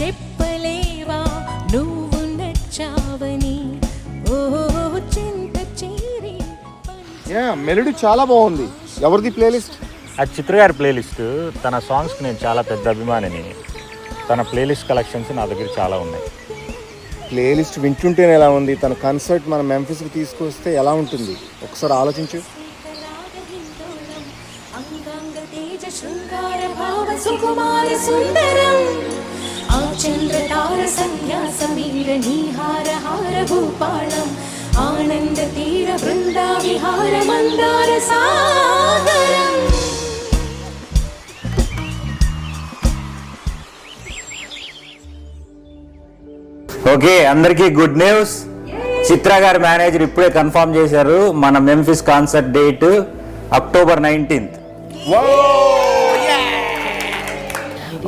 చెప్పలేవా నువ్వు నచ్చావని చింత చేరి. మెలోడీ చాలా బాగుంది. ఎవరిది ప్లేలిస్ట్? అది చిత్ర గారి ప్లేలిస్ట్. తన సాంగ్స్కి నేను చాలా పెద్ద అభిమానిని. తన ప్లేలిస్ట్ కలెక్షన్స్ నా దగ్గర చాలా ఉన్నాయి. ప్లేలిస్ట్ వింటుంటేనే ఎలా ఉంది, తన కన్సర్ట్ మన మెంఫిస్కి తీసుకొస్తే ఎలా ఉంటుంది ఒకసారి ఆలోచించు. ఆనంద తీర బృందా విహార మందార సాగరం. ఓకే, అందరికీ గుడ్ న్యూస్. చిత్ర గారి మేనేజర్ ఇప్పుడే కన్ఫర్మ్ చేశారు మన Memphis concert date October 19th.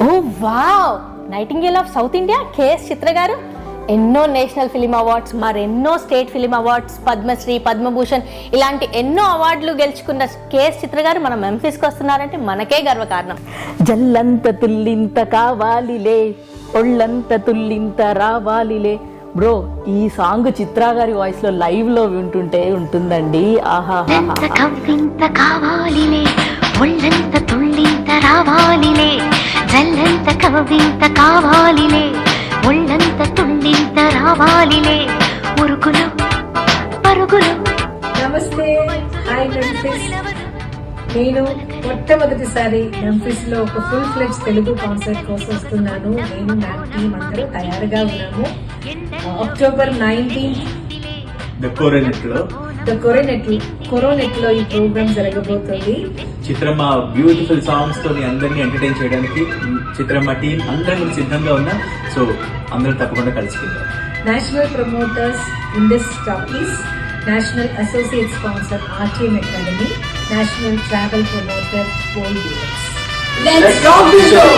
Oh wow! Nightingale of south India KS Chithra గారు ఎన్నో నేషనల్ ఫిలిం అవార్డ్స్, మరెన్నో state film awards, Padmashri, Padmabhushan ఇలాంటి ఎన్నో అవార్డులు గెలుచుకున్న కేఎస్ చిత్ర గారు మన మెంఫిస్కి వస్తున్నారంటే మనకే గర్వకారణం. జల్లంత తుల్లింత కావాలిలే, ఒళ్ళంత తుల్లింత రావాలిలే. బ్రో, ఈ సాంగ్ చిత్ర గారి వాయిస్ లో లైవ్ లో వింటుంటే ఉంటుందండి. ఒళ్ళంత తుల్లింత రావాలిలే, జల్లంత కవింత కావాలిలే, ఒళ్ళంత తుల్లింత రావాలిలే, ఉరుకులు పరుగులు. నమస్తే, హాయ్ మెంఫిస్. నేను మొట్టమొదటిసారి మెంఫిస్ లో ఒక ఫుల్ ఫ్లెడ్జ్ తెలుగు కాన్సర్ట్ కోసం వస్తున్నాను. నేను నా టీమ్ అందరూ తయారుగా ఉన్నాము. అక్టోబర్ 19th కొరోనెట్ లో ఈ ప్రోగ్రామ్ జరగబోతుంది. చిత్రమ్మ బ్యూటిఫుల్ సాంగ్స్ తో అందరినీ ఎంటర్టైన్ చేయడానికి చిత్రమ్మ టీం అందరం సిద్ధంగా ఉన్నా. సో అందరూ తప్పకుండా కలుసుకుందాం. National promoters Indus talkies, national associate sponsor RTM academy, national travel promoter gold dealers. Let's rock the show.